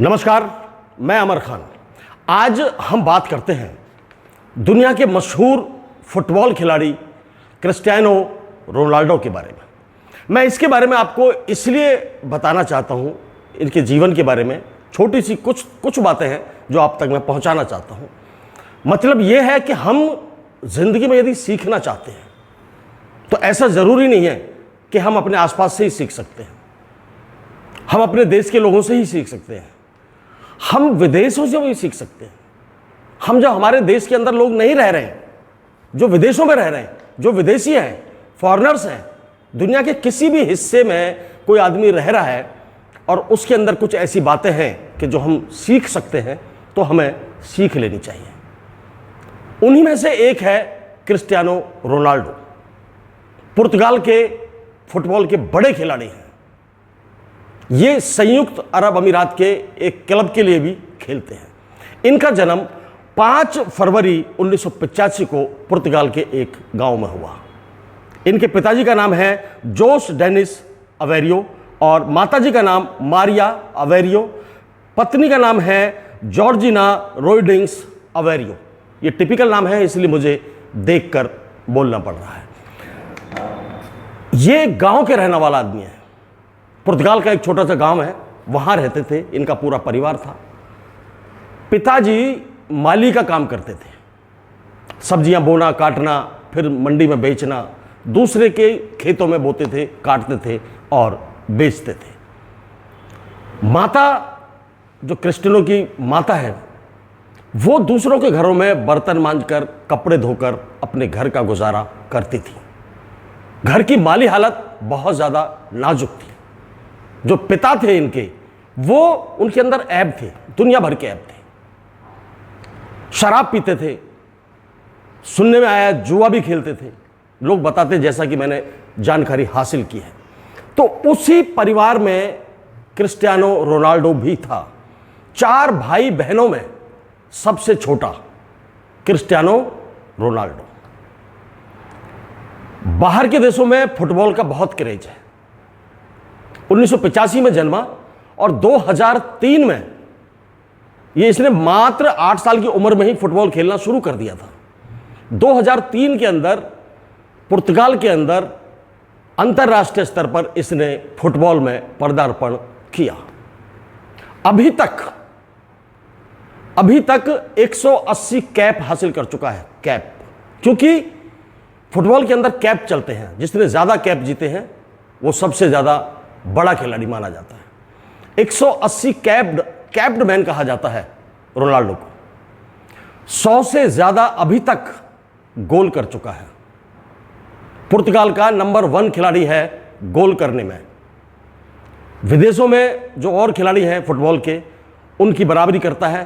नमस्कार, मैं अमर खान। आज हम बात करते हैं दुनिया के मशहूर फुटबॉल खिलाड़ी क्रिस्टियानो रोनाल्डो के बारे में। मैं इसके बारे में आपको इसलिए बताना चाहता हूं, इनके जीवन के बारे में छोटी सी कुछ बातें हैं जो आप तक मैं पहुंचाना चाहता हूं। मतलब यह है कि हम जिंदगी में यदि सीखना चाहते हैं तो ऐसा ज़रूरी नहीं है कि हम अपने आसपास से ही सीख सकते हैं, हम अपने देश के लोगों से ही सीख सकते हैं, हम विदेशों से भी सीख सकते हैं। हम जो हमारे देश के अंदर लोग नहीं रह रहे हैं, जो विदेशों में रह रहे हैं, जो विदेशी हैं, फॉरेनर्स हैं, दुनिया के किसी भी हिस्से में कोई आदमी रह रहा है और उसके अंदर कुछ ऐसी बातें हैं कि जो हम सीख सकते हैं, तो हमें सीख लेनी चाहिए। उन्हीं में से एक है क्रिस्टियानो रोनाल्डो। पुर्तगाल के फुटबॉल के बड़े खिलाड़ी हैं। ये संयुक्त अरब अमीरात के एक क्लब के लिए भी खेलते हैं। इनका जन्म 5 फरवरी 1985 को पुर्तगाल के एक गांव में हुआ। इनके पिताजी का नाम है जोस डेनिस अवेरियो और माताजी का नाम मारिया अवेरियो। पत्नी का नाम है जॉर्जिना रोइडिंग्स अवेरियो। ये टिपिकल नाम है, इसलिए मुझे देखकर बोलना पड़ रहा है। ये गांव के रहने वाला आदमी है। पुर्तगाल का एक छोटा सा गांव है, वहां रहते थे। इनका पूरा परिवार था। पिताजी माली का काम करते थे, सब्जियां बोना, काटना, फिर मंडी में बेचना, दूसरे के खेतों में बोते थे, काटते थे और बेचते थे। माता, जो क्रिस्टियानो की माता है, वो दूसरों के घरों में बर्तन मांजकर, कपड़े धोकर अपने घर का गुजारा करती थी। घर की माली हालत बहुत ज़्यादा नाजुक थी। जो पिता थे इनके, वो उनके अंदर ऐब थे, दुनिया भर के ऐब थे। शराब पीते थे, सुनने में आया जुआ भी खेलते थे, लोग बताते, जैसा कि मैंने जानकारी हासिल की है। तो उसी परिवार में क्रिस्टियानो रोनाल्डो भी था। 4 भाई बहनों में सबसे छोटा क्रिस्टियानो रोनाल्डो। बाहर के देशों में फुटबॉल का बहुत क्रेज है। 1985 में जन्मा और 2003 में इसने मात्र 8 साल की उम्र में ही फुटबॉल खेलना शुरू कर दिया था। 2003 के अंदर पुर्तगाल के अंदर अंतर्राष्ट्रीय स्तर पर इसने फुटबॉल में पदार्पण किया। अभी तक 180 कैप हासिल कर चुका है। कैप, क्योंकि फुटबॉल के अंदर कैप चलते हैं, जिसने ज़्यादा कैप जीते हैं वो सबसे ज़्यादा बड़ा खिलाड़ी माना जाता है। 180 कैप्ड मैन कहा जाता है रोनाल्डो को। 100 से ज़्यादा अभी तक गोल कर चुका है। पुर्तगाल का नंबर 1 खिलाड़ी है गोल करने में। विदेशों में जो और खिलाड़ी हैं फुटबॉल के, उनकी बराबरी करता है।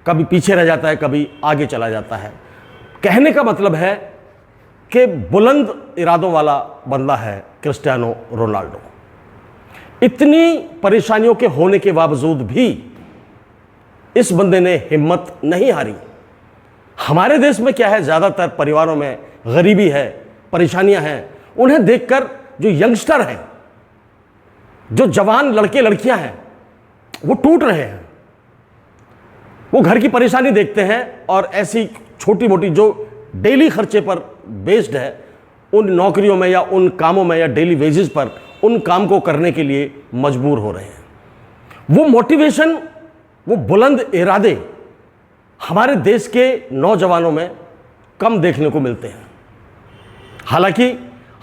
कभी पीछे रह जाता है, कभी आगे चला जाता है। कहने का मतलब है कि बुलंद इरादों वाला बंदा है क्रिस्टियानो रोनाल्डो। इतनी परेशानियों के होने के बावजूद भी इस बंदे ने हिम्मत नहीं हारी। हमारे देश में क्या है, ज़्यादातर परिवारों में गरीबी है, परेशानियां हैं। उन्हें देखकर जो यंगस्टर हैं, जो जवान लड़के लड़कियां हैं, वो टूट रहे हैं। वो घर की परेशानी देखते हैं और ऐसी छोटी मोटी जो डेली खर्चे पर बेस्ड है, उन नौकरियों में या उन कामों में या डेली वेजेस पर उन काम को करने के लिए मजबूर हो रहे हैं। वो मोटिवेशन, वो बुलंद इरादे हमारे देश के नौजवानों में कम देखने को मिलते हैं। हालांकि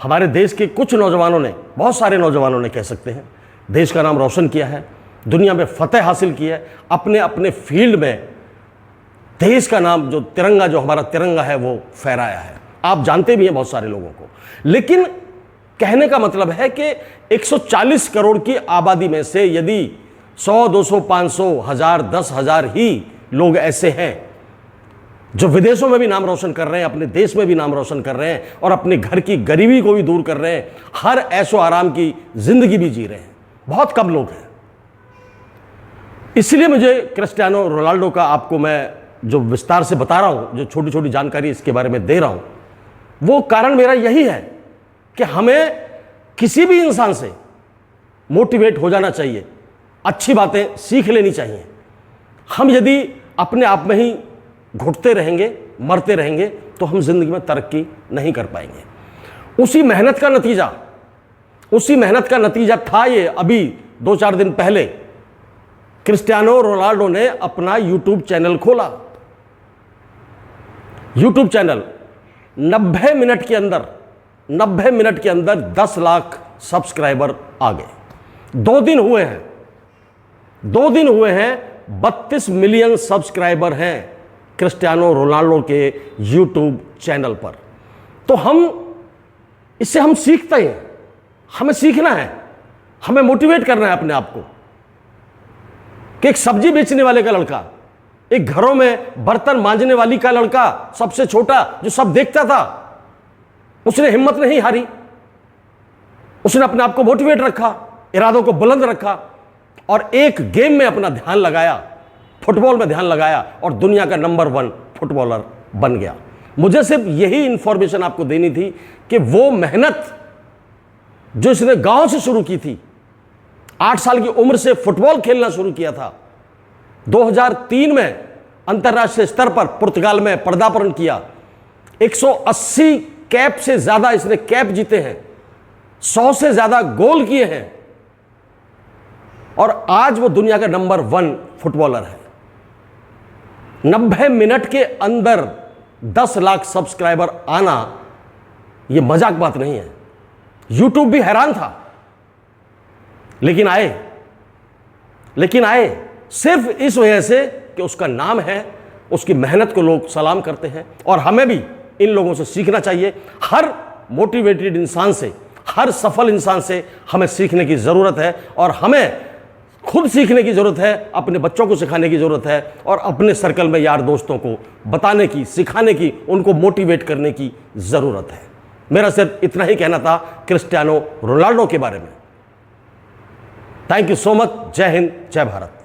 हमारे देश के कुछ नौजवानों ने, बहुत सारे नौजवानों ने कह सकते हैं, देश का नाम रोशन किया है, दुनिया में फतेह हासिल की है, अपने अपने फील्ड में देश का नाम, जो तिरंगा, जो हमारा तिरंगा है, वो फहराया है। आप जानते भी हैं बहुत सारे लोगों को। लेकिन कहने का मतलब है कि 140 करोड़ की आबादी में से यदि 100, 200, 500, 1000, 10,000 ही लोग ऐसे हैं जो विदेशों में भी नाम रोशन कर रहे हैं, अपने देश में भी नाम रोशन कर रहे हैं और अपने घर की गरीबी को भी दूर कर रहे हैं, हर ऐशो आराम की जिंदगी भी जी रहे हैं, बहुत कम लोग हैं। इसलिए मुझे क्रिस्टियानो रोनाल्डो का आपको मैं जो विस्तार से बता रहा हूं, जो छोटी छोटी जानकारी इसके बारे में दे रहा हूं, वो कारण मेरा यही है कि हमें किसी भी इंसान से मोटिवेट हो जाना चाहिए अच्छी बातें सीख लेनी चाहिए। हम यदि अपने आप में ही घुटते रहेंगे, मरते रहेंगे, तो हम जिंदगी में तरक्की नहीं कर पाएंगे। उसी मेहनत का नतीजा था ये। अभी 2-4 दिन पहले क्रिस्टियानो रोनाल्डो ने अपना यूट्यूब चैनल खोला। यूट्यूब चैनल 90 मिनट के अंदर 10 लाख सब्सक्राइबर आ गए। 2 दिन हुए हैं 32 मिलियन सब्सक्राइबर हैं क्रिस्टियानो रोनाल्डो के यूट्यूब चैनल पर। तो इससे हम सीखते हैं, हमें सीखना है, हमें मोटिवेट करना है अपने आप को कि एक सब्जी बेचने वाले का लड़का, एक घरों में बर्तन मांजने वाली का लड़का, सबसे छोटा, जो सब देखता था, उसने हिम्मत नहीं हारी। उसने अपने आप को मोटिवेट रखा, इरादों को बुलंद रखा और एक गेम में अपना ध्यान लगाया, फुटबॉल में ध्यान लगाया और दुनिया का नंबर 1 फुटबॉलर बन गया। मुझे सिर्फ यही इंफॉर्मेशन आपको देनी थी कि वो मेहनत जो इसने गांव से शुरू की थी, 8 साल की उम्र से फुटबॉल खेलना शुरू किया था, 2003 में अंतर्राष्ट्रीय स्तर पर पुर्तगाल में पदार्पण किया, 180 कैप से ज्यादा इसने कैप जीते हैं, 100 से ज्यादा गोल किए हैं और आज वो दुनिया का नंबर 1 फुटबॉलर है। 90 मिनट के अंदर 10 लाख सब्सक्राइबर आना ये मजाक बात नहीं है। यूट्यूब भी हैरान था, लेकिन आए सिर्फ इस वजह से कि उसका नाम है, उसकी मेहनत को लोग सलाम करते हैं। और हमें भी इन लोगों से सीखना चाहिए। हर मोटिवेटेड इंसान से, हर सफल इंसान से हमें सीखने की ज़रूरत है और हमें खुद सीखने की ज़रूरत है, अपने बच्चों को सिखाने की ज़रूरत है और अपने सर्कल में यार दोस्तों को बताने की, सिखाने की, उनको मोटिवेट करने की ज़रूरत है। मेरा सिर्फ इतना ही कहना था क्रिस्टियानो रोनाल्डो के बारे में। Thank you so much. जय हिंद, जय भारत।